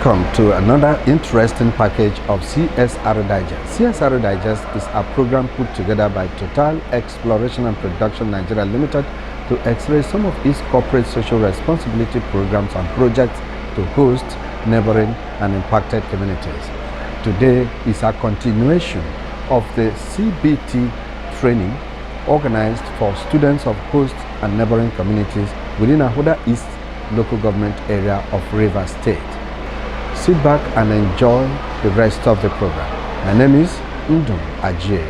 Welcome to another interesting package of CSR Digest. CSR Digest is a program put together by Total Exploration and Production Nigeria Limited to x-ray some of its corporate social responsibility programs and projects to host neighboring and impacted communities. Today is a continuation of the CBT training organized for students of host and neighboring communities within Ahoda East local government area of Rivers State. Sit back and enjoy the rest of the program. My name is Ndum Ajay.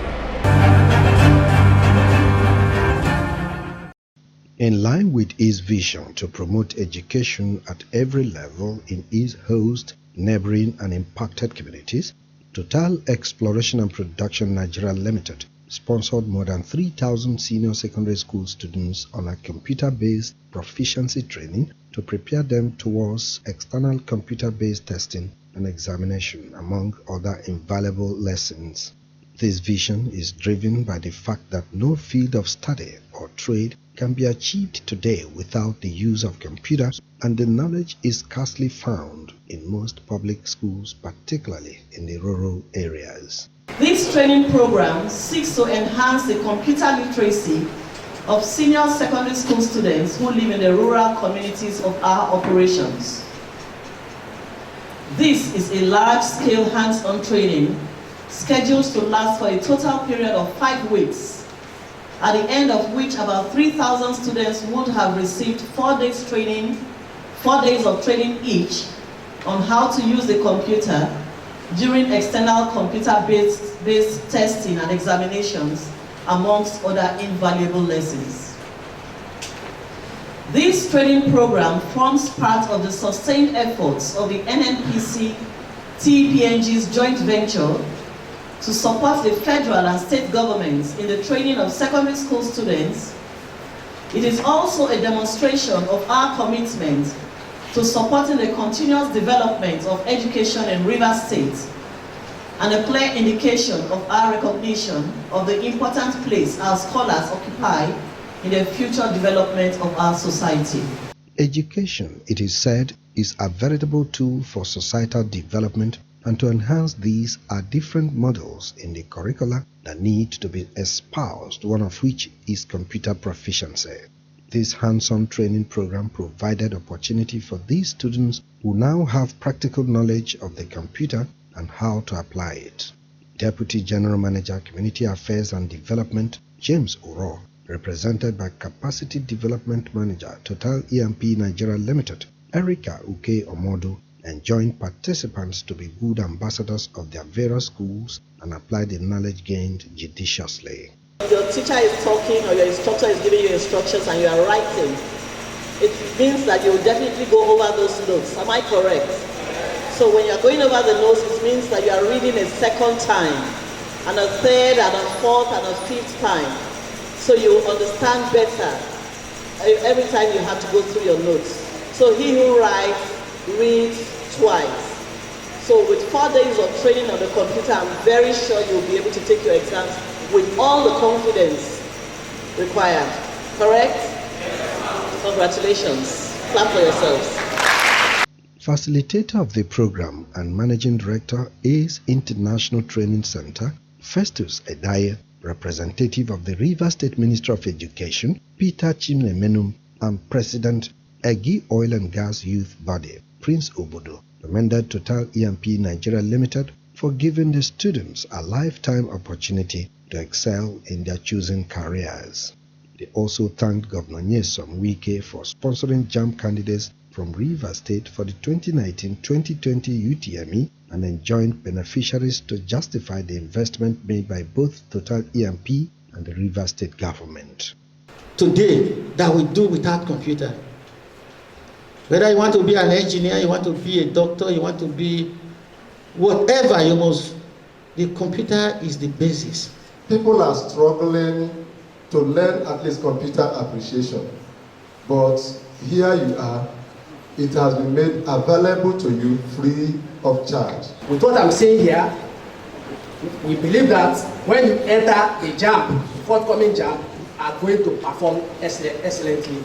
In line with his vision to promote education at every level in his host, neighboring and impacted communities, Total Exploration and Production Nigeria Limited sponsored more than 3,000 senior secondary school students on a computer-based proficiency training to prepare them towards external computer-based testing and examination, among other invaluable lessons. This vision is driven by the fact that no field of study or trade can be achieved today without the use of computers, and the knowledge is scarcely found in most public schools, particularly in the rural areas. This training program seeks to enhance the computer literacy of senior secondary school students who live in the rural communities of our operations. This is a large-scale hands-on training scheduled to last for a total period of 5 weeks, at the end of which about 3,000 students would have received 4 days of training each on how to use the computer during external computer-based testing and examinations, amongst other invaluable lessons. This training program forms part of the sustained efforts of the NNPC TPNG's joint venture to support the federal and state governments in the training of secondary school students. It is also a demonstration of our commitment to supporting the continuous development of education in Rivers State, and a clear indication of our recognition of the important place our scholars occupy in the future development of our society. Education, it is said, is a veritable tool for societal development, and to enhance these are different models in the curricula that need to be espoused, one of which is computer proficiency. This hands-on training program provided opportunity for these students who now have practical knowledge of the computer and how to apply it. Deputy General Manager, Community Affairs and Development, James Oro, represented by Capacity Development Manager, Total EMP Nigeria Limited, Erica Uke Omodo, enjoined participants to be good ambassadors of their various schools and apply the knowledge gained judiciously. Your teacher is talking or your instructor is giving you instructions and you are writing, it means that you will definitely go over those notes. Am I correct? So when you are going over the notes, it means that you are reading a second time, and a third, and a fourth, and a fifth time. So you will understand better every time you have to go through your notes. So he who writes, reads twice. So with 4 days of training on the computer, I'm very sure you'll be able to take your exams with all the confidence required. Correct? Congratulations. Clap for yourselves. Facilitator of the program and Managing Director, ACE International Training Center, Festus Edaye, representative of the Rivers State Ministry of Education, Peter Chimnemenum, and President, Egi Oil and Gas Youth Body, Prince Obodo, commended Total EMP Nigeria Limited for giving the students a lifetime opportunity to excel in their chosen careers. They also thanked Governor Nyesom Wike for sponsoring JAMB candidates from Rivers State for the 2019-2020 UTME, and enjoined beneficiaries to justify the investment made by both Total EMP and the Rivers State government. Today, that we do without computer. Whether you want to be an engineer, you want to be a doctor, you want to be whatever, you must. The computer is the basis. People are struggling to learn at least computer appreciation, but here you are. It has been made available to you free of charge. With what I'm saying here, we believe that when you enter the JAMB, the forthcoming JAMB, are going to perform excellently.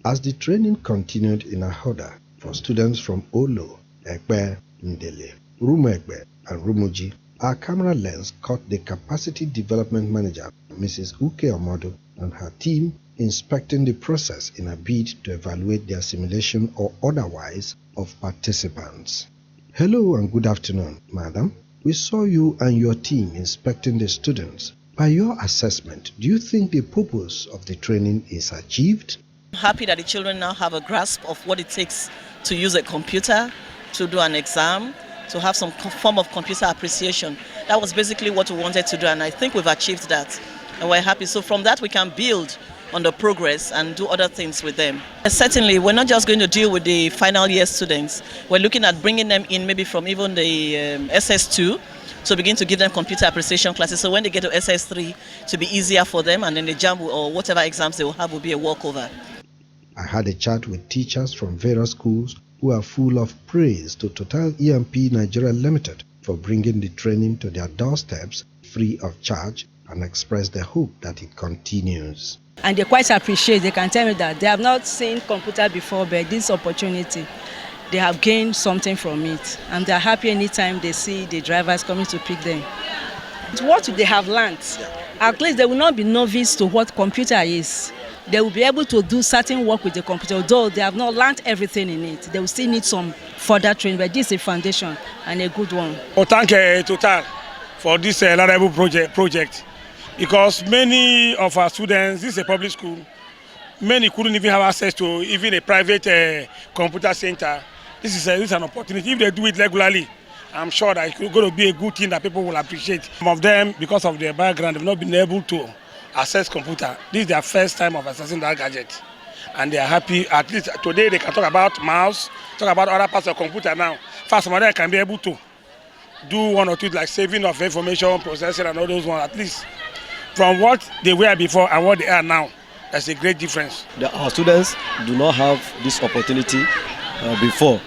As the training continued in Ahoda for students from Olo, Ekbe, Ndele, Rumo Ekbe, and Rumuji, our camera lens caught the Capacity Development Manager, Mrs. Uke Omodo, and her team inspecting the process in a bid to evaluate the assimilation or otherwise of participants. Hello and good afternoon, madam. We saw you and your team inspecting the students. By your assessment, do you think the purpose of the training is achieved? I'm happy that the children now have a grasp of what it takes to use a computer, to do an exam, to have some form of computer appreciation. That was basically what we wanted to do, and I think we've achieved that. And we're happy. So from that, we can build on the progress and do other things with them. Certainly, we're not just going to deal with the final year students. We're looking at bringing them in maybe from even the SS2 to begin to give them computer appreciation classes. So when they get to SS3, to be easier for them, and then the JAMB or whatever exams they will have will be a walkover. I had a chat with teachers from various schools who are full of praise to Total EMP Nigeria Limited for bringing the training to their doorsteps free of charge and express the hope that it continues. And they quite appreciate, they can tell me that they have not seen computer before, but this opportunity, they have gained something from it. And they're happy anytime they see the drivers coming to pick them. What they have learned, at least they will not be novice to what computer is. They will be able to do certain work with the computer, although they have not learned everything in it. They will still need some further training, but this is a foundation and a good one. Well, thank Total for this laudable project. Because many of our students, this is a public school, many couldn't even have access to even a private computer center. This is an opportunity. If they do it regularly, I'm sure that it's going to be a good thing that people will appreciate. Some of them, because of their background, have not been able to access computer. This is their first time of accessing that gadget. And they are happy. At least today they can talk about mouse, talk about other parts of computer now. First, some of them can be able to do one or two, like saving of information, processing and all those ones, at least. From what they were before and what they are now, there's a great difference. Our students do not have this opportunity before.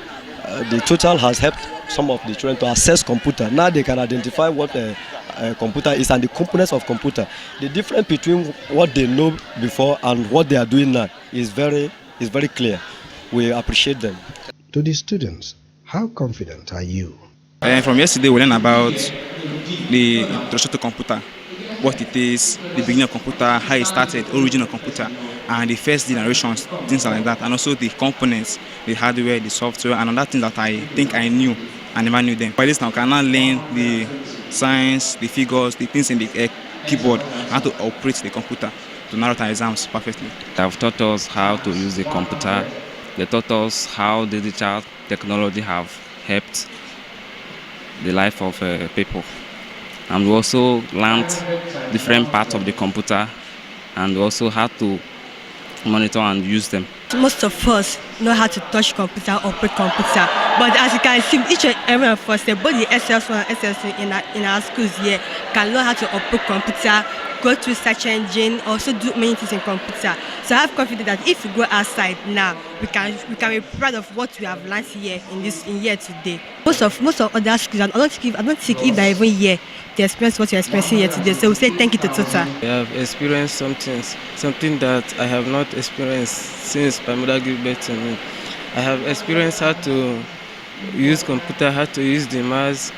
The Total has helped some of the children to access computer. Now they can identify what a computer is and the components of computer. The difference between what they know before and what they are doing now is very clear. We appreciate them. To the students, how confident are you? From yesterday, we learned about the introduction to computer, what it is, the beginning of computer, how it started, origin of computer, and the first generations, things like that, and also the components, the hardware, the software, and other things that I think I knew and never knew them. By this now, I can now learn the science, the figures, the things in the keyboard, how to operate the computer to narrow our exams perfectly. They have taught us how to use the computer. They taught us how digital technology have helped the life of people. And we also learned different parts of the computer and also how to monitor and use them. Most of us know how to touch computer, operate computer, but as you can see, each and every of us, both the SS1 and SS2 in our schools here, can learn how to operate computer, go to search engine, also do many things in computer. So I have confidence that if we go outside now, we can be proud of what we have learned here in here today. Most of other schools, I don't think if they even here to experience what you're experiencing here today. So we say thank you to Total. I have experienced something that I have not experienced since my mother gave birth to me. I have experienced how to use computer, how to use the mouse,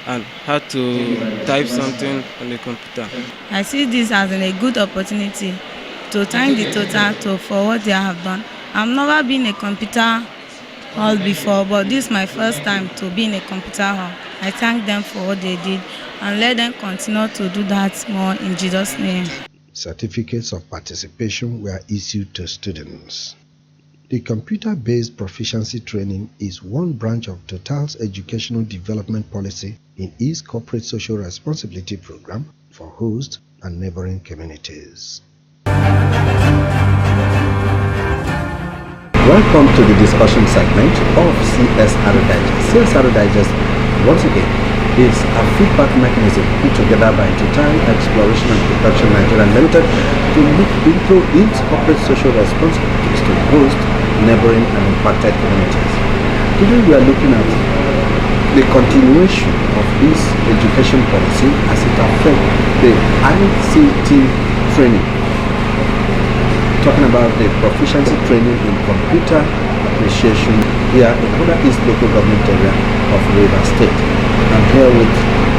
and how to type something on the computer. I see this as a good opportunity to thank the Total for what they have done. I've never been in a computer hall before, but this is my first time to be in a computer hall. I thank them for what they did and let them continue to do that more in Jesus' name. Certificates of participation were issued to students. The computer-based proficiency training is one branch of Total's educational development policy in its corporate social responsibility program for host and neighboring communities. Welcome to the discussion segment of CSR Digest. CSR Digest, once again, is a feedback mechanism put together by Total Exploration and Production Nigeria Limited to look into its corporate social responsibilities to host neighboring and impacted communities. Today we are looking at the continuation of this education policy as it affects the ICT training. Talking about the proficiency training in computer appreciation here in Ahoda East local government area of Rivers State. I'm here with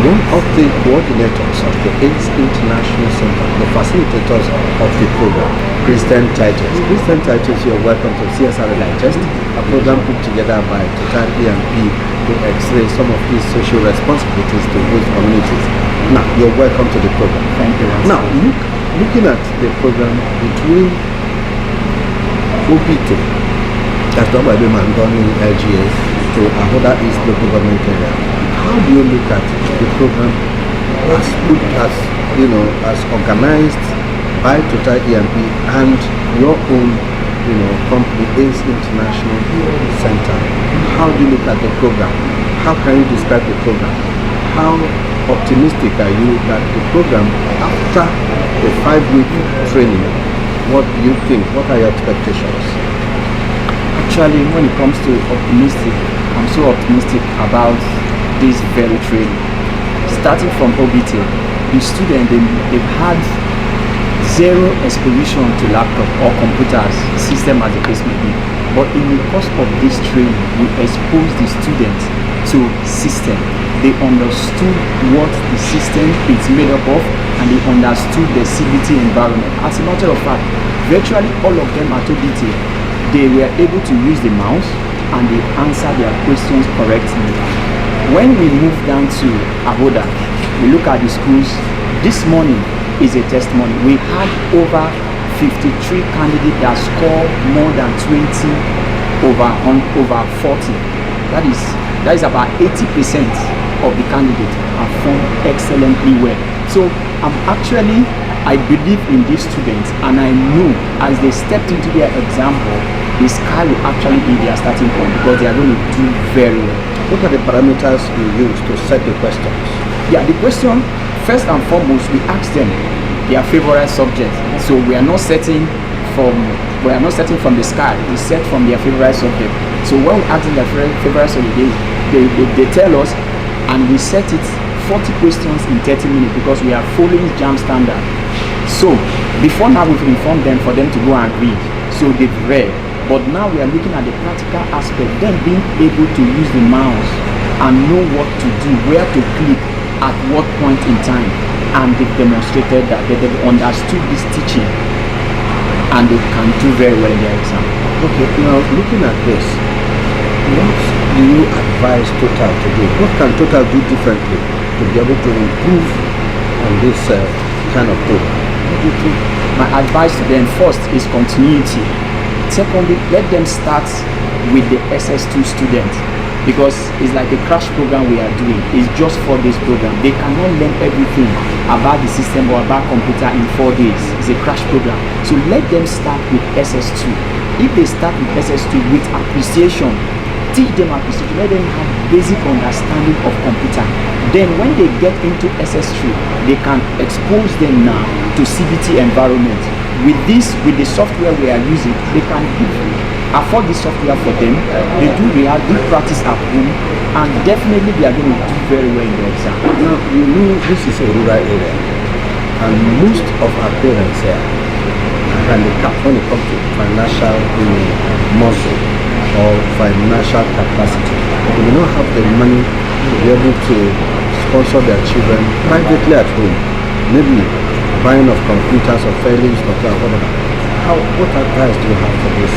one of the coordinators of the AIDS International Center, the facilitators of the program, Christian Titus. Christian Titus, you're welcome to CSR Digest, a program put together by Total EMP to x-ray some of these social responsibilities to host communities. Now, you're welcome to the program. Thank you. Now, looking at the program between OP2, that's done by the Mandoni LGS, to Ahoda East local government area, how do you look at the program as organized by Total EMP and your own company, AIDS International Center? How do you look at the program? How can you describe the program? How optimistic are you that the program, after the 5-week training, what do you think? What are your expectations? Actually, when it comes to optimistic, I'm so optimistic about this very training. Starting from OBT, the students, they've had zero exposition to laptop or computers, system as the case may be. But in the course of this training, we exposed the students to system. They understood what the system is made up of, and they understood the CBT environment. As a matter of fact, virtually all of them at OBT, they were able to use the mouse and they answer their questions correctly. When we move down to Ahoda, we look at the schools. This morning is a testimony. We had over 53 candidates that scored more than 20 over 40. That is about 80% of the candidates performed excellently well. So I believe in these students, and I know as they stepped into their example, the sky will actually be their starting point because they are going to do very well. What are the parameters you use to set the questions? Yeah, the question, first and foremost, we ask them their favorite subject. So we are not setting from the sky. We set from their favorite subject. So when we ask them their favorite subject, they tell us, and we set it 40 questions in 30 minutes because we are following JAM standard. So before now, we've informed them for them to go and read. So they've read. But now we are looking at the practical aspect, them being able to use the mouse and know what to do, where to click, at what point in time. And they've demonstrated that they've understood this teaching and they can do very well in their exam. Okay, now looking at this, what do you advise Total to do? What can Total do differently to be able to improve on this kind of program? What do you think? My advice to them first is continuity. Secondly, let them start with the SS2 students because it's like a crash program we are doing. It's just 4 days program. They cannot learn everything about the system or about computer in 4 days. It's a crash program. So let them start with SS2. If they start with SS2 with appreciation, teach them appreciation, let them have basic understanding of computer. Then when they get into SS3, they can expose them now to CBT environment. With the software we are using, they can afford this software for them. They do practice at home, and definitely they are going to do very well in the exam. Now, you know this is a rural area, and most of our parents here are handicapped when it comes to financial muscle or financial capacity. They may not have the money to be able to sponsor their children privately at home. Maybe buying of computers or fairings or whatever. What advice do you have for this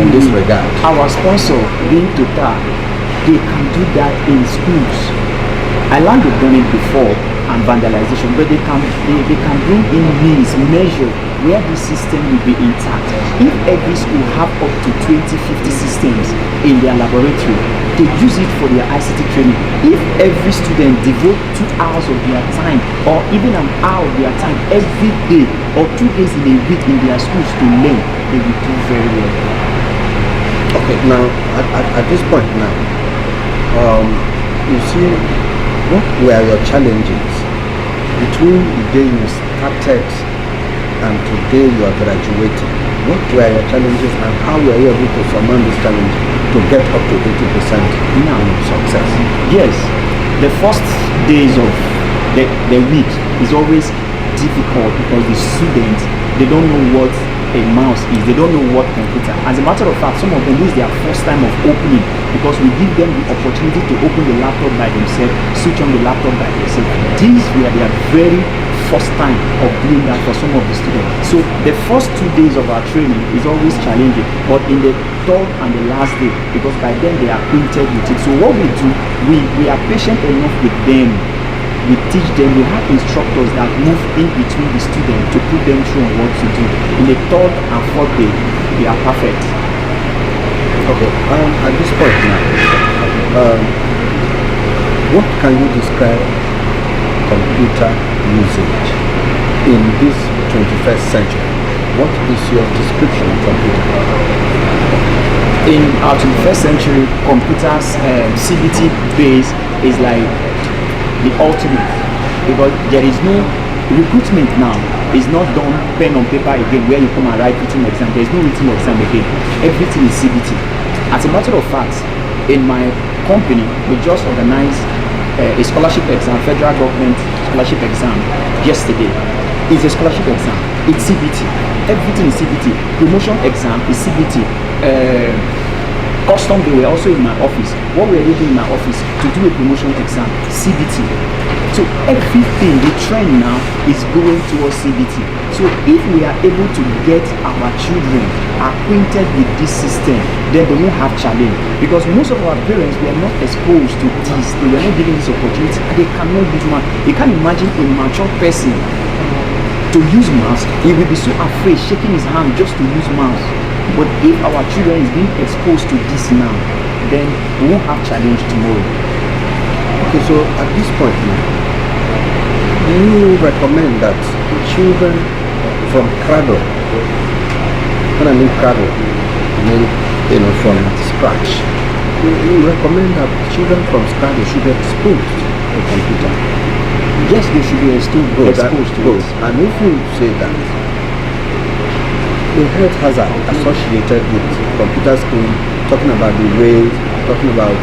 in this regard? Our sponsor being Total, they can do that in schools. I learned they've done it before and vandalization, but they can bring in means, measure where the system will be intact. If every school have up to 20-50 systems in their laboratory, they use it for their ICT training. If every student devote 2 hours of their time or even an hour of their time every day or 2 days in a week in their schools to learn, they will do very well. Okay, now at this point now, you see, what were your challenges between the day you started and today you are graduating? What were your challenges and how were you able to surmount this challenge to get up to 80% now success? Yes, the first days of the week is always difficult because the students, they don't know what a mouse is. They don't know what computer. As a matter of fact, some of them, this is their first time of opening, because we give them the opportunity to open the laptop by themselves, switch on the laptop by themselves. These were their very first time of doing that for some of the students. So the first 2 days of our training is always challenging, but in the third and the last day, because by then they are acquainted with it. So what we do, we are patient enough with them. We teach them. We have instructors that move in between the students to put them through on what to do. In the third and fourth day, they are perfect. Okay, at this point now, what can you describe computer usage in this 21st century? What is your description of computer? In our 21st century, computers CBT base is like the ultimate, because there is no recruitment now. It's not done pen on paper again where you come and write written exam. There's no written exam again. Everything is CBT. As a matter of fact, in my company, we just organized a scholarship exam, federal government scholarship exam yesterday. It's a scholarship exam. It's CBT. Everything is CBT. Promotion exam is CBT. Custom, they were also in my office. What we are doing in my office to do a promotion exam, CBT. So everything, the trend now is going towards CBT. So if we are able to get our children acquainted with this system, then they won't have challenge. Because most of our parents were not exposed to this. They were not given this opportunity. They cannot use mouse. You can't imagine a mature person to use mouse. He will be so afraid, shaking his hand just to use mouse. But if our children is being exposed to this now, then we won't have challenge tomorrow. Okay, so at this point now, do you recommend that children from cradle, when I mean cradle, I mean, from scratch, you recommend that children from cradle should be exposed to computer? Yes, they should be exposed to it. And if you say that the health hazard associated with computer screen, talking about the rays, talking about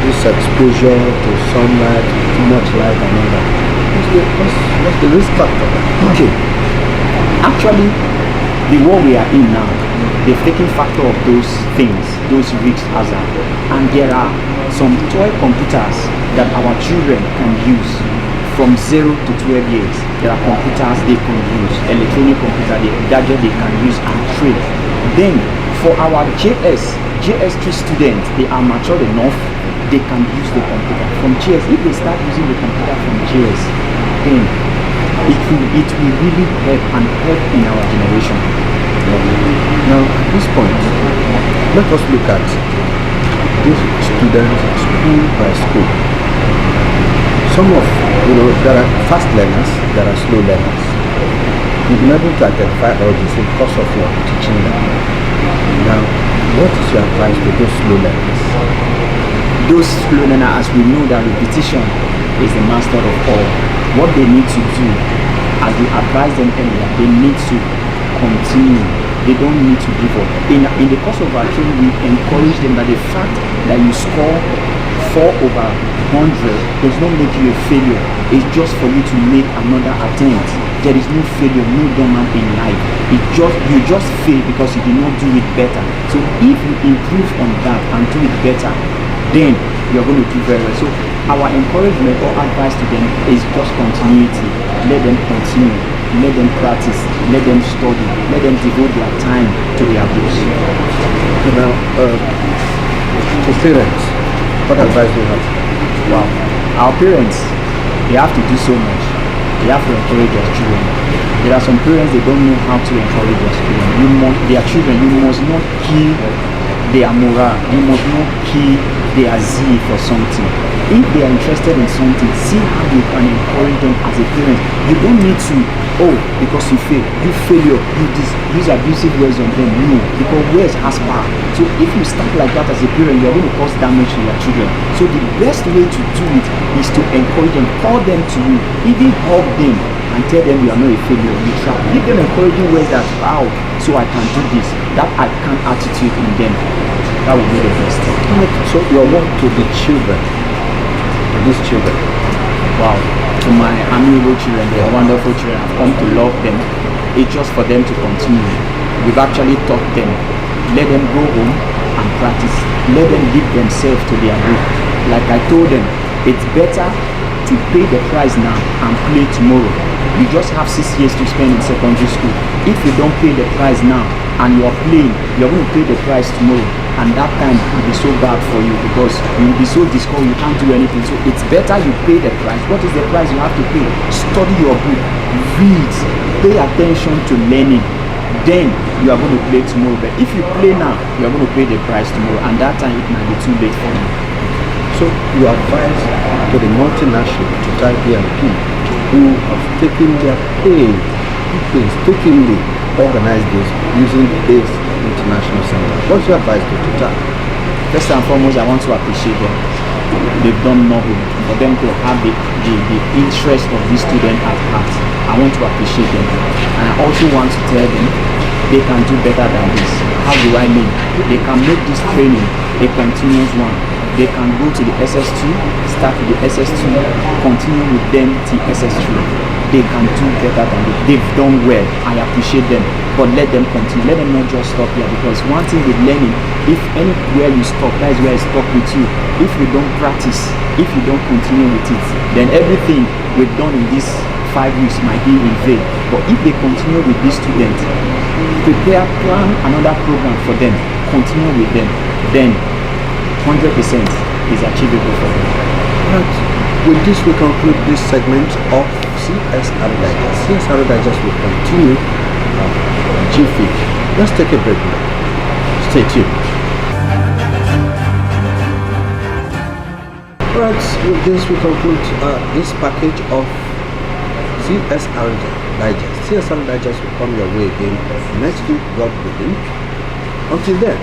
this exposure to sunlight, too much light and all that, what's the risk factor? Okay, actually the world we are in now, they've taken factor of those things, those risk hazard, and there are some toy computers that our children can use from 0 to 12 years. There are computers they can use, electronic computer, the gadget they can use and trade. Then for our JS3 students, they are mature enough, they can use the computer. From JS, if they start using the computer from JS, then it will really help in our generation. Now at this point, let us look at these students school by school. Some of, there are fast learners, there are slow learners. You've been able to identify all this because of your teaching them. Now, what is your advice to those slow learners? Those slow learners, as we know that repetition is the master of all. What they need to do, as we advised them earlier, they need to continue. They don't need to give up. In the course of our training, we encourage them that the fact that you score 4/100 does not make you a failure. It's just for you to make another attempt. There is no failure, no dormant in life. You just fail because you did not do it better. So if you improve on that and do it better, then you're going to do very well. So our encouragement or advice to them is just continuity. Let them continue. Let them practice, let them study, let them devote their time to their books. Now, to parents, what advice do you have? Wow, our parents, they have to do so much. They have to encourage their children. There are some parents, they don't know how to encourage their children. You must not kill their morale. You must not kill their zeal for something. If they are interested in something, see how you can encourage them as a parent. You don't need to, because you fail, you use abusive words on them. No, because words has power. So if you start like that as a parent, you're going to cause damage to your children. So the best way to do it is to encourage them, call them to you, even help them and tell them you are not a failure, you try. Give them encouraging words that, wow, so I can do this. That I can attitude in them. That would be the best. So your work to the children, to these children, wow, to my amiable children, they are wonderful children. I've come to love them. It's just for them to continue. We've actually taught them. Let them go home and practice. Let them give themselves to their group. Like I told them, it's better to pay the price now and play tomorrow. You just have 6 years to spend in secondary school. If you don't pay the price now and you're playing, you're going to pay the price tomorrow, and that time will be so bad for you because you will be so discouraged, you can't do anything. So it's better you pay the price. What is the price you have to pay? Study your book, read, pay attention to learning. Then you are going to play tomorrow. But if you play now, you are going to pay the price tomorrow, and that time it might be too late for you. So you advise to the multinational to type EMP who have taken their painstakingly organize this using this international center. What's your advice to Total? First and foremost, I want to appreciate them. They've done nothing. For them to have the interest of this student at heart, I want to appreciate them. And I also want to tell them they can do better than this. How do I mean? They can make this training a continuous one. They can go to the SS2, start with the SS2, continue with them till SS3. They can do better than this. They've done well. I appreciate them. But let them continue. Let them not just stop here. Because one thing with learning, if anywhere you stop, that is where I stop with you. If you don't practice, if you don't continue with it, then everything we've done in these 5 weeks might be in vain. But if they continue with these students, plan another program for them, continue with them, then 100% is achievable for them. Right. With this, we conclude this segment of CSR Digest. CSR Digest will continue GFIC. Let's take a break now. Stay tuned. Right. With this, we conclude this package of CSR Digest. CSR Digest will come your way again next week, God willing. Until then,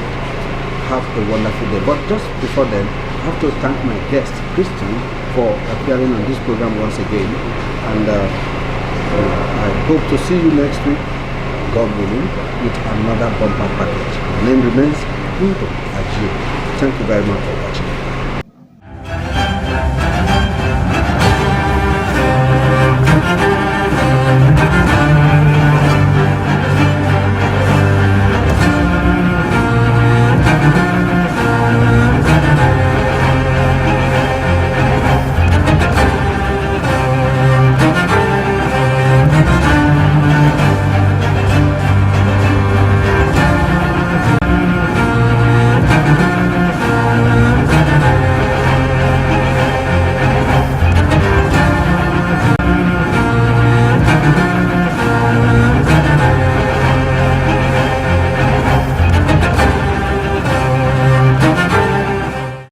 have a wonderful day. But just before then, I have to thank my guest, Christian, for appearing on this program once again. And I hope to see you next week, God willing, with another bumper package. My name remains Pluto Ajio. Thank you very much for watching.